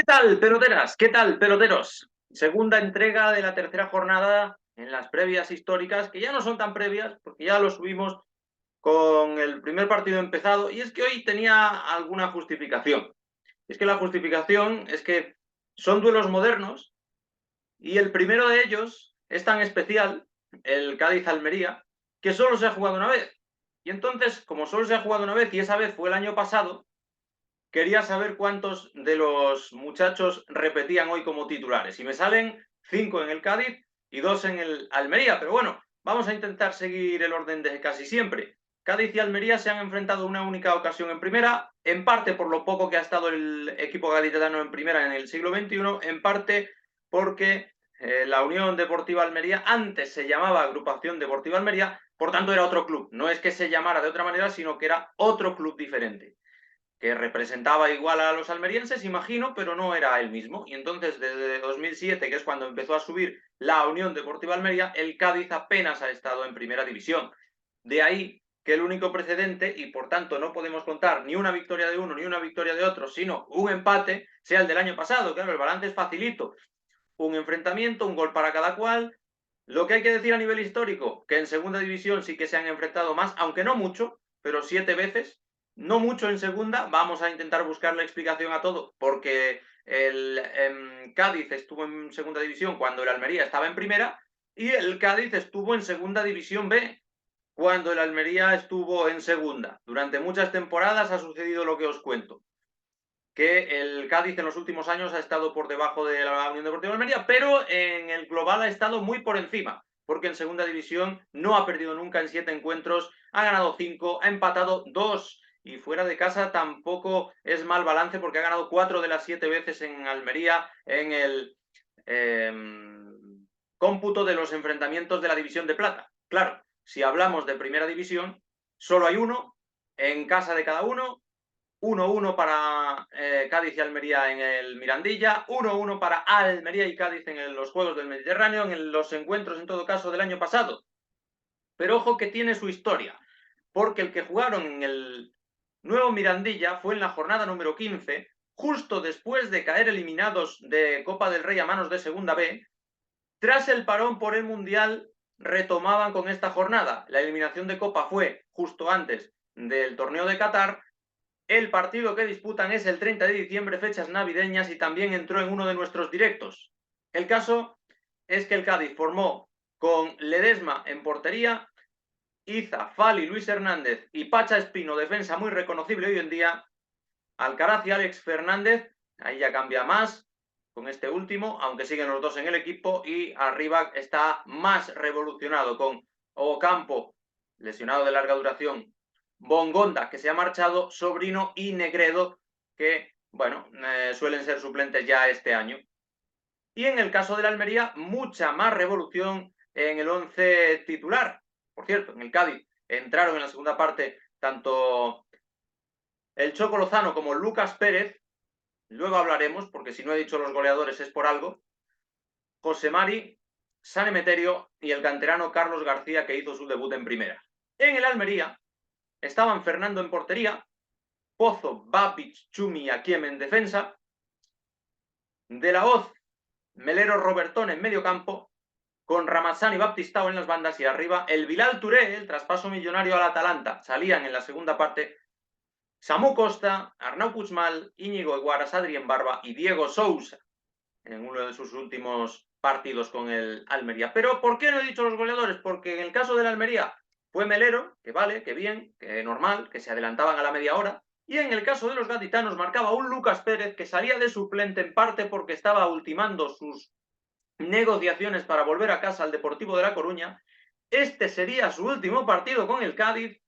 ¿Qué tal, peloteras? ¿Qué tal, peloteros? Segunda entrega de la tercera jornada en las previas históricas, que ya no son tan previas, porque ya lo subimos con el primer partido empezado, y es que hoy tenía alguna justificación. Es que la justificación es que son duelos modernos, y el primero de ellos es tan especial, el Cádiz-Almería, que solo se ha jugado una vez. Y entonces, como solo se ha jugado una vez, y esa vez fue el año pasado, quería saber cuántos de los muchachos repetían hoy como titulares. Y me salen 5 en el Cádiz y 2 en el Almería. Pero bueno, vamos a intentar seguir el orden de casi siempre. Cádiz y Almería se han enfrentado una única ocasión en primera, en parte por lo poco que ha estado el equipo gaditano en primera en el siglo XXI, en parte porque la Unión Deportiva Almería antes se llamaba Agrupación Deportiva Almería, por tanto era otro club. No es que se llamara de otra manera, sino que era otro club diferente que representaba igual a los almerienses, imagino, pero no era el mismo. Y entonces, desde 2007, que es cuando empezó a subir la Unión Deportiva Almería, el Cádiz apenas ha estado en primera división. De ahí que el único precedente, y por tanto no podemos contar ni una victoria de uno ni una victoria de otro, sino un empate, sea el del año pasado. Claro, el balance es facilito. Un enfrentamiento, un gol para cada cual. Lo que hay que decir a nivel histórico, que en segunda división sí que se han enfrentado más, aunque no mucho, pero 7 veces, no mucho en segunda. Vamos a intentar buscar la explicación a todo, porque el Cádiz estuvo en segunda división cuando el Almería estaba en primera, y el Cádiz estuvo en segunda división B cuando el Almería estuvo en segunda. Durante muchas temporadas ha sucedido lo que os cuento, que el Cádiz en los últimos años ha estado por debajo de la Unión Deportiva Almería, pero en el global ha estado muy por encima, porque en segunda división no ha perdido nunca en 7 encuentros, ha ganado 5, ha empatado 2, y fuera de casa tampoco es mal balance, porque ha ganado 4 de las 7 veces en Almería en el eh, cómputo de los enfrentamientos de la división de plata. Claro, si hablamos de primera división, solo hay uno en casa de cada uno. 1-1 para Cádiz y Almería en el Mirandilla, 1-1 para Almería y Cádiz en los Juegos del Mediterráneo, en los encuentros en todo caso del año pasado. Pero ojo que tiene su historia, porque el que jugaron en el nuevo Mirandilla fue en la jornada número 15, justo después de caer eliminados de Copa del Rey a manos de Segunda B. Tras el parón por el Mundial, retomaban con esta jornada. La eliminación de Copa fue justo antes del torneo de Qatar. El partido que disputan es el 30 de diciembre, fechas navideñas, y también entró en uno de nuestros directos. El caso es que el Cádiz formó con Ledesma en portería, Iza, Fali, Luis Hernández y Pacha Espino, defensa muy reconocible hoy en día, Alcaraz y Alex Fernández, ahí ya cambia más con este último, aunque siguen los dos en el equipo, y arriba está más revolucionado con Ocampo, lesionado de larga duración, Bongonda, que se ha marchado, Sobrino y Negredo, que, bueno, suelen ser suplentes ya este año. Y en el caso de la Almería, mucha más revolución en el 11 titular. Por cierto, en el Cádiz entraron en la segunda parte tanto el Choco Lozano como Lucas Pérez, luego hablaremos, porque si no he dicho los goleadores es por algo, José Mari, San Emeterio y el canterano Carlos García, que hizo su debut en primera. En el Almería estaban Fernando en portería, Pozo, Babic, Chumi y Akiem en defensa, De la Hoz, Melero, Robertón en medio campo, con Ramazzani y Baptistao en las bandas, y arriba el Bilal Touré, el traspaso millonario al Atalanta. Salían en la segunda parte Samu Costa, Arnau Puigmal, Íñigo Eguaras, Adrián Barba y Diego Sousa en uno de sus últimos partidos con el Almería. Pero ¿por qué no he dicho los goleadores? Porque en el caso del Almería fue Melero, que vale, que bien, que normal, que se adelantaban a la media hora, y en el caso de los gaditanos marcaba un Lucas Pérez que salía de suplente en parte porque estaba ultimando sus negociaciones para volver a casa al Deportivo de La Coruña. Este sería su último partido con el Cádiz,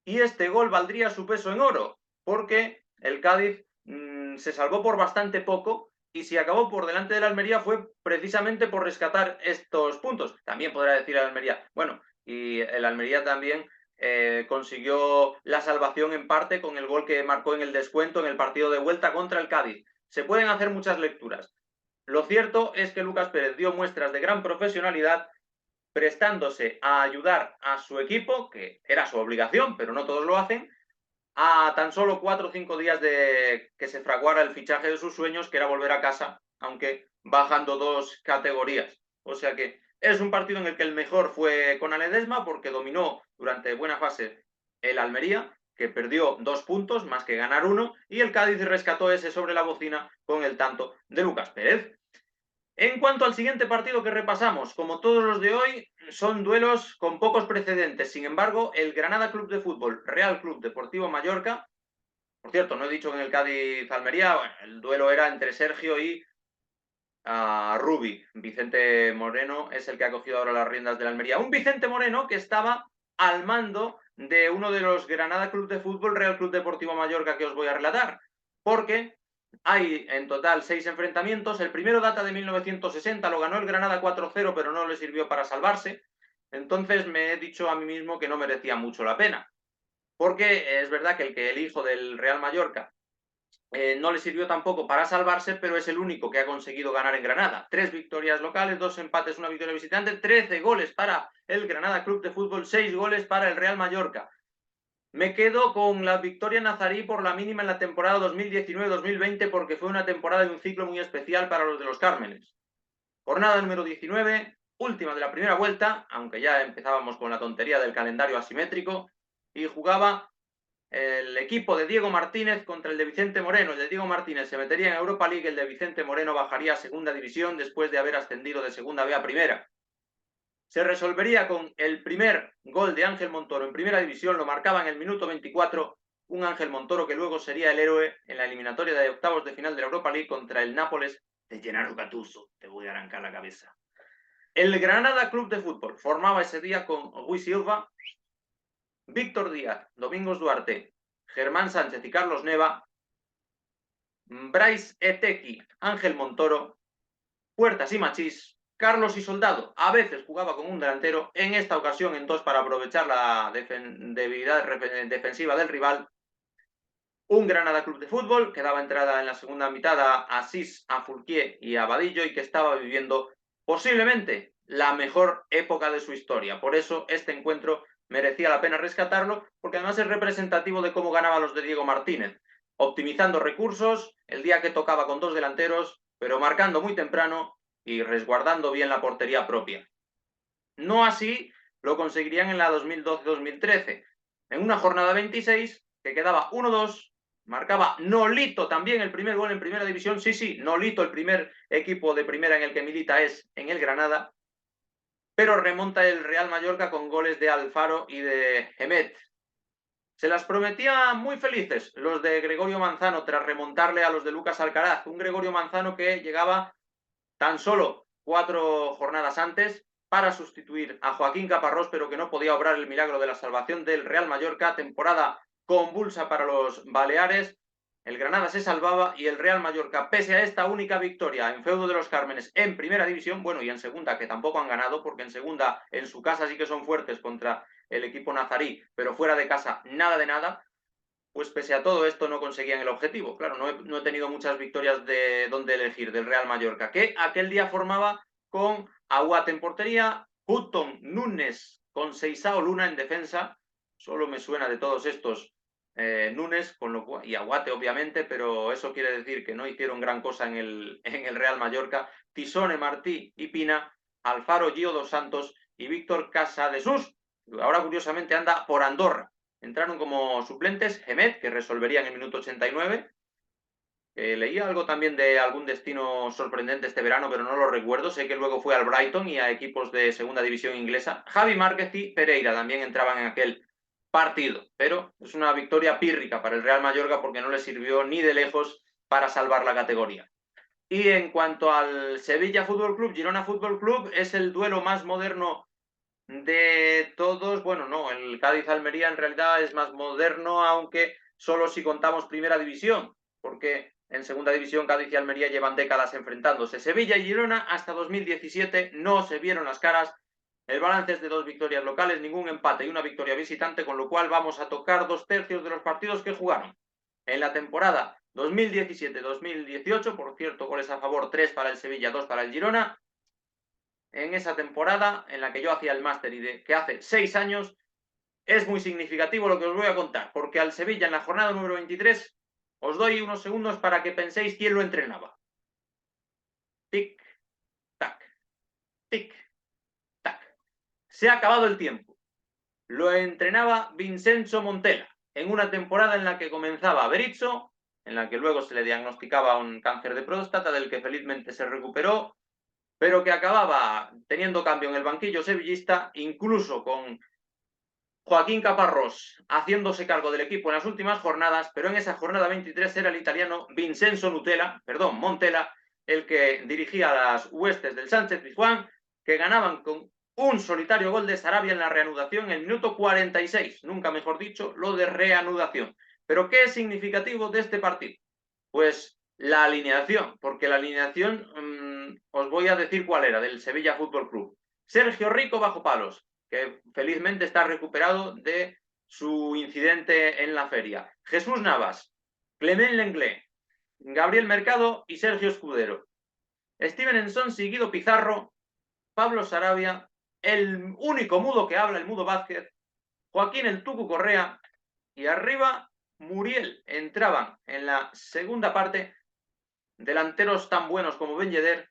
y este gol valdría su peso en oro, porque el Cádiz se salvó por bastante poco, y si acabó por delante del Almería fue precisamente por rescatar estos puntos. También podrá decir el Almería, bueno, y el Almería también consiguió la salvación en parte con el gol que marcó en el descuento en el partido de vuelta contra el Cádiz. Se pueden hacer muchas lecturas. Lo cierto es que Lucas Pérez dio muestras de gran profesionalidad, prestándose a ayudar a su equipo, que era su obligación, pero no todos lo hacen, a a tan solo 4 o 5 días de que se fraguara el fichaje de sus sueños, que era volver a casa, aunque bajando 2 categorías. O sea que es un partido en el que el mejor fue Conal Ledesma, porque dominó durante buena fase el Almería, que perdió 2 puntos más que ganar 1, y el Cádiz rescató ese sobre la bocina con el tanto de Lucas Pérez. En cuanto al siguiente partido que repasamos, como todos los de hoy, son duelos con pocos precedentes. Sin embargo, el Granada Club de Fútbol, Real Club Deportivo Mallorca, por cierto, no he dicho que en el Cádiz-Almería, bueno, el duelo era entre Sergio y Rubi. Vicente Moreno es el que ha cogido ahora las riendas de la Almería. Un Vicente Moreno que estaba al mando de uno de los Granada Club de Fútbol, Real Club Deportivo Mallorca, que os voy a relatar. Porque hay en total 6 enfrentamientos. El primero data de 1960, lo ganó el Granada 4-0, pero no le sirvió para salvarse. Entonces me he dicho a mí mismo que no merecía mucho la pena. Porque es verdad que el hijo del Real Mallorca no le sirvió tampoco para salvarse, pero es el único que ha conseguido ganar en Granada. 3 victorias locales, 2 empates, 1 victoria visitante, 13 goles para el Granada Club de Fútbol, 6 goles para el Real Mallorca. Me quedo con la victoria nazarí por la mínima en la temporada 2019-2020, porque fue una temporada de un ciclo muy especial para los de los Cármenes. Jornada número 19, última de la primera vuelta, aunque ya empezábamos con la tontería del calendario asimétrico, y jugaba el equipo de Diego Martínez contra el de Vicente Moreno. El de Diego Martínez se metería en Europa League, el de Vicente Moreno bajaría a segunda división después de haber ascendido de segunda B a primera. Se resolvería con el primer gol de Ángel Montoro en primera división, lo marcaba en el minuto 24, un Ángel Montoro que luego sería el héroe en la eliminatoria de octavos de final de la Europa League contra el Nápoles de Gennaro Gattuso. Te voy a arrancar la cabeza. El Granada Club de Fútbol formaba ese día con Rui Silva, Víctor Díaz, Domingos Duarte, Germán Sánchez y Carlos Neva, Brais Etequi, Ángel Montoro, Puertas y Machís, Carlos y Soldado. A veces jugaba con un delantero, en esta ocasión en 2 para aprovechar la debilidad defensiva del rival. Un Granada Club de Fútbol que daba entrada en la segunda mitad a Asís, a Fulquier y a Vadillo, y que estaba viviendo posiblemente la mejor época de su historia. Por eso este encuentro merecía la pena rescatarlo, porque además es representativo de cómo ganaban los de Diego Martínez, optimizando recursos, el día que tocaba con 2 delanteros, pero marcando muy temprano y resguardando bien la portería propia. No así lo conseguirían en la 2012-2013, en una jornada 26 que quedaba 1-2, marcaba Nolito también el primer gol en primera división. Sí, Nolito, el primer equipo de primera en el que milita es en el Granada, pero remonta el Real Mallorca con goles de Alfaro y de Hemet. Se las prometía muy felices los de Gregorio Manzano tras remontarle a los de Lucas Alcaraz, un Gregorio Manzano que llegaba tan solo 4 jornadas antes para sustituir a Joaquín Caparrós, pero que no podía obrar el milagro de la salvación del Real Mallorca. Temporada convulsa para los Baleares. El Granada se salvaba y el Real Mallorca, pese a esta única victoria en feudo de los Cármenes en primera división, bueno, y en segunda, que tampoco han ganado, porque en segunda, en su casa sí que son fuertes contra el equipo nazarí, pero fuera de casa nada de nada, pues pese a todo esto no conseguían el objetivo. Claro, no he tenido muchas victorias de donde elegir del Real Mallorca, que aquel día formaba con Aguate en portería, Hutton, Núñez con Seisao Luna en defensa. Solo me suena de todos estos Núñez y Aguate, obviamente, pero eso quiere decir que no hicieron gran cosa en el Real Mallorca. Tisone, Martí y Pina, Alfaro, Gio dos Santos y Víctor Casadesús. Ahora, curiosamente, anda por Andorra. Entraron como suplentes Hemet, que resolvería en el minuto 89. Leía algo también de algún destino sorprendente este verano, pero no lo recuerdo. Sé que luego fue al Brighton y a equipos de segunda división inglesa. Javi Márquez y Pereira también entraban en aquel partido, pero es una victoria pírrica para el Real Mallorca porque no le sirvió ni de lejos para salvar la categoría. Y en cuanto al Sevilla Fútbol Club, Girona Fútbol Club, es el duelo más moderno de todos. Bueno, no, el Cádiz-Almería en realidad es más moderno, aunque solo si contamos primera división, porque en segunda división Cádiz y Almería llevan décadas enfrentándose. Sevilla y Girona hasta 2017 no se vieron las caras. El balance es de 2 victorias locales, ningún empate y una victoria visitante, con lo cual vamos a tocar 2/3 de los partidos que jugaron en la temporada 2017-2018. Por cierto, goles a favor, 3 para el Sevilla, 2 para el Girona. En esa temporada en la que yo hacía el máster y que hace 6 años, es muy significativo lo que os voy a contar, porque al Sevilla en la jornada número 23 os doy unos segundos para que penséis quién lo entrenaba. Tic, tac, tic, tac. Se ha acabado el tiempo. Lo entrenaba Vincenzo Montella en una temporada en la que comenzaba Berizzo, en la que luego se le diagnosticaba un cáncer de próstata, del que felizmente se recuperó, pero que acababa teniendo cambio en el banquillo sevillista, incluso con Joaquín Caparrós haciéndose cargo del equipo en las últimas jornadas, pero en esa jornada 23 era el italiano Vincenzo Montella, el que dirigía las huestes del Sánchez Pizjuán, que ganaban con un solitario gol de Sarabia en la reanudación en el minuto 46, nunca mejor dicho, lo de reanudación. Pero ¿qué es significativo de este partido? Pues la alineación, porque la alineación os voy a decir cuál era, del Sevilla Fútbol Club. Sergio Rico bajo palos, que felizmente está recuperado de su incidente en la feria. Jesús Navas, Clement Lenglet, Gabriel Mercado y Sergio Escudero. Steven Enson, Guido Pizarro, Pablo Sarabia, el único mudo que habla, el mudo Vázquez, Joaquín el Tucu Correa, y arriba Muriel. Entraban en la segunda parte delanteros tan buenos como Ben Yedder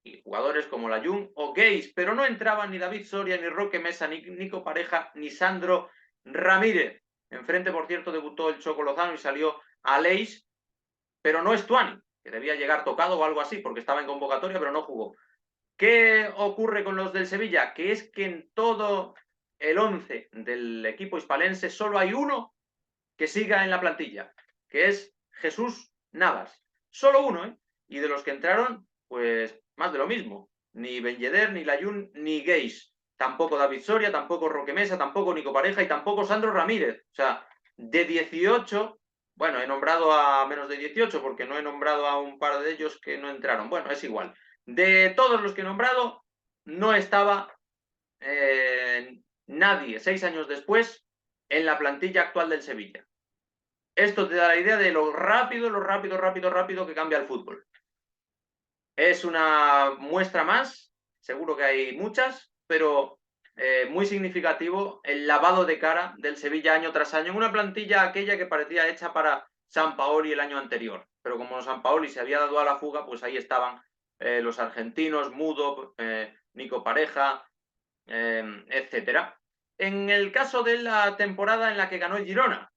y jugadores como Layún o Geis, pero no entraban ni David Soria, ni Roque Mesa, ni Nico Pareja, ni Sandro Ramírez. Enfrente, por cierto, debutó el Choco Lozano y salió Aleix, pero no Stuani, que debía llegar tocado o algo así, porque estaba en convocatoria, pero no jugó. ¿Qué ocurre con los del Sevilla? Que es que en todo el 11 del equipo hispalense solo hay uno que siga en la plantilla, que es Jesús Navas. Solo uno, ¿eh? Y de los que entraron, pues más de lo mismo. Ni Ben Yedder, ni Layún, ni Geis. Tampoco David Soria, tampoco Roque Mesa, tampoco Nico Pareja y tampoco Sandro Ramírez. O sea, de 18, bueno, he nombrado a menos de 18 porque no he nombrado a un par de ellos que no entraron. Bueno, es igual. De todos los que he nombrado, no estaba nadie 6 años después en la plantilla actual del Sevilla. Esto te da la idea de lo rápido que cambia el fútbol. Es una muestra más, seguro que hay muchas, pero muy significativo el lavado de cara del Sevilla año tras año en una plantilla aquella que parecía hecha para Sampaoli el año anterior. Pero como Sampaoli se había dado a la fuga, pues ahí estaban los argentinos, Mudo, Nico Pareja, etcétera. En el caso de la temporada en la que ganó el Girona,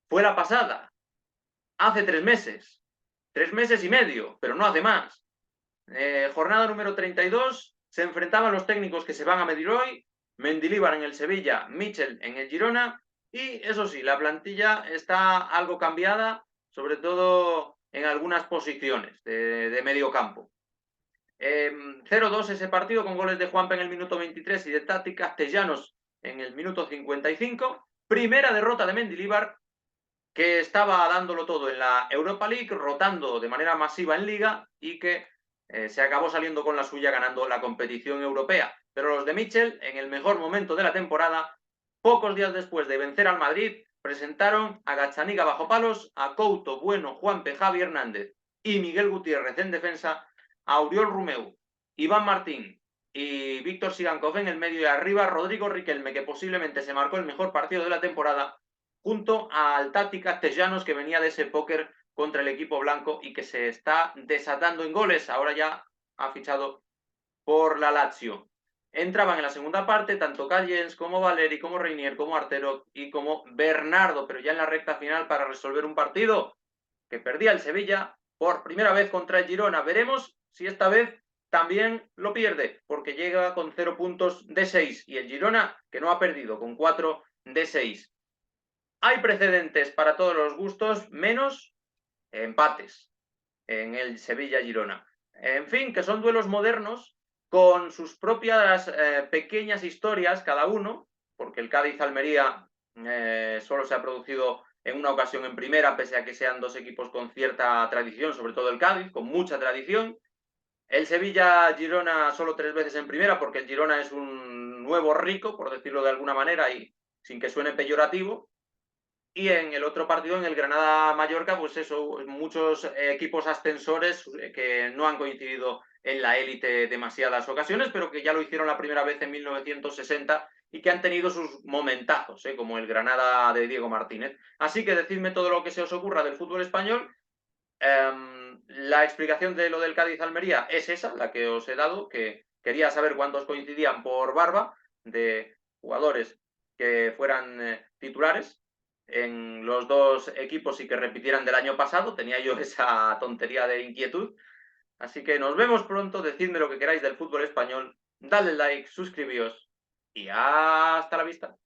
fue la pasada, hace 3 meses y medio, pero no hace más. Jornada número 32, se enfrentaban los técnicos que se van a medir hoy, Mendilibar en el Sevilla, Michel en el Girona, y eso sí, la plantilla está algo cambiada, sobre todo en algunas posiciones de medio campo. 0-2 ese partido con goles de Juanpa en el minuto 23 y de Tati Castellanos en el minuto 55. Primera derrota de Mendilibar, que estaba dándolo todo en la Europa League, rotando de manera masiva en Liga y que se acabó saliendo con la suya ganando la competición europea. Pero los de Michel, en el mejor momento de la temporada, pocos días después de vencer al Madrid, presentaron a Gazzaniga bajo palos, a Couto, Bueno, Juanpe, Javi Hernández y Miguel Gutiérrez en defensa, a Oriol Romeu, Iván Martín y Víctor Sigankov en el medio y arriba Rodrigo Riquelme, que posiblemente se marcó el mejor partido de la temporada, junto al Tati Castellanos, que venía de ese póker contra el equipo blanco y que se está desatando en goles. Ahora ya ha fichado por la Lazio. Entraban en la segunda parte tanto Callens como Valeri, como Reinier, como Artero y como Bernardo, pero ya en la recta final para resolver un partido que perdía el Sevilla por primera vez contra el Girona. Veremos si esta vez también lo pierde, porque llega con 0 puntos de 6 y el Girona, que no ha perdido, con 4 de 6. Hay precedentes para todos los gustos, menos empates en el Sevilla-Girona. En fin, que son duelos modernos con sus propias pequeñas historias cada uno, porque el Cádiz-Almería solo se ha producido en una ocasión en primera, pese a que sean dos equipos con cierta tradición, sobre todo el Cádiz, con mucha tradición. El Sevilla-Girona solo 3 veces en primera, porque el Girona es un nuevo rico, por decirlo de alguna manera, y sin que suene peyorativo. Y en el otro partido, en el Granada-Mallorca, pues eso, muchos equipos ascensores que no han coincidido en la élite demasiadas ocasiones, pero que ya lo hicieron la primera vez en 1960 y que han tenido sus momentazos, como el Granada de Diego Martínez. Así que decidme todo lo que se os ocurra del fútbol español. La explicación de lo del Cádiz-Almería es esa, la que os he dado, que quería saber cuántos coincidían por barba de jugadores que fueran titulares en los dos equipos y que repitieran del año pasado. Tenía yo esa tontería de inquietud. Así que nos vemos pronto, decidme lo que queráis del fútbol español, dadle like, suscribíos y hasta la vista.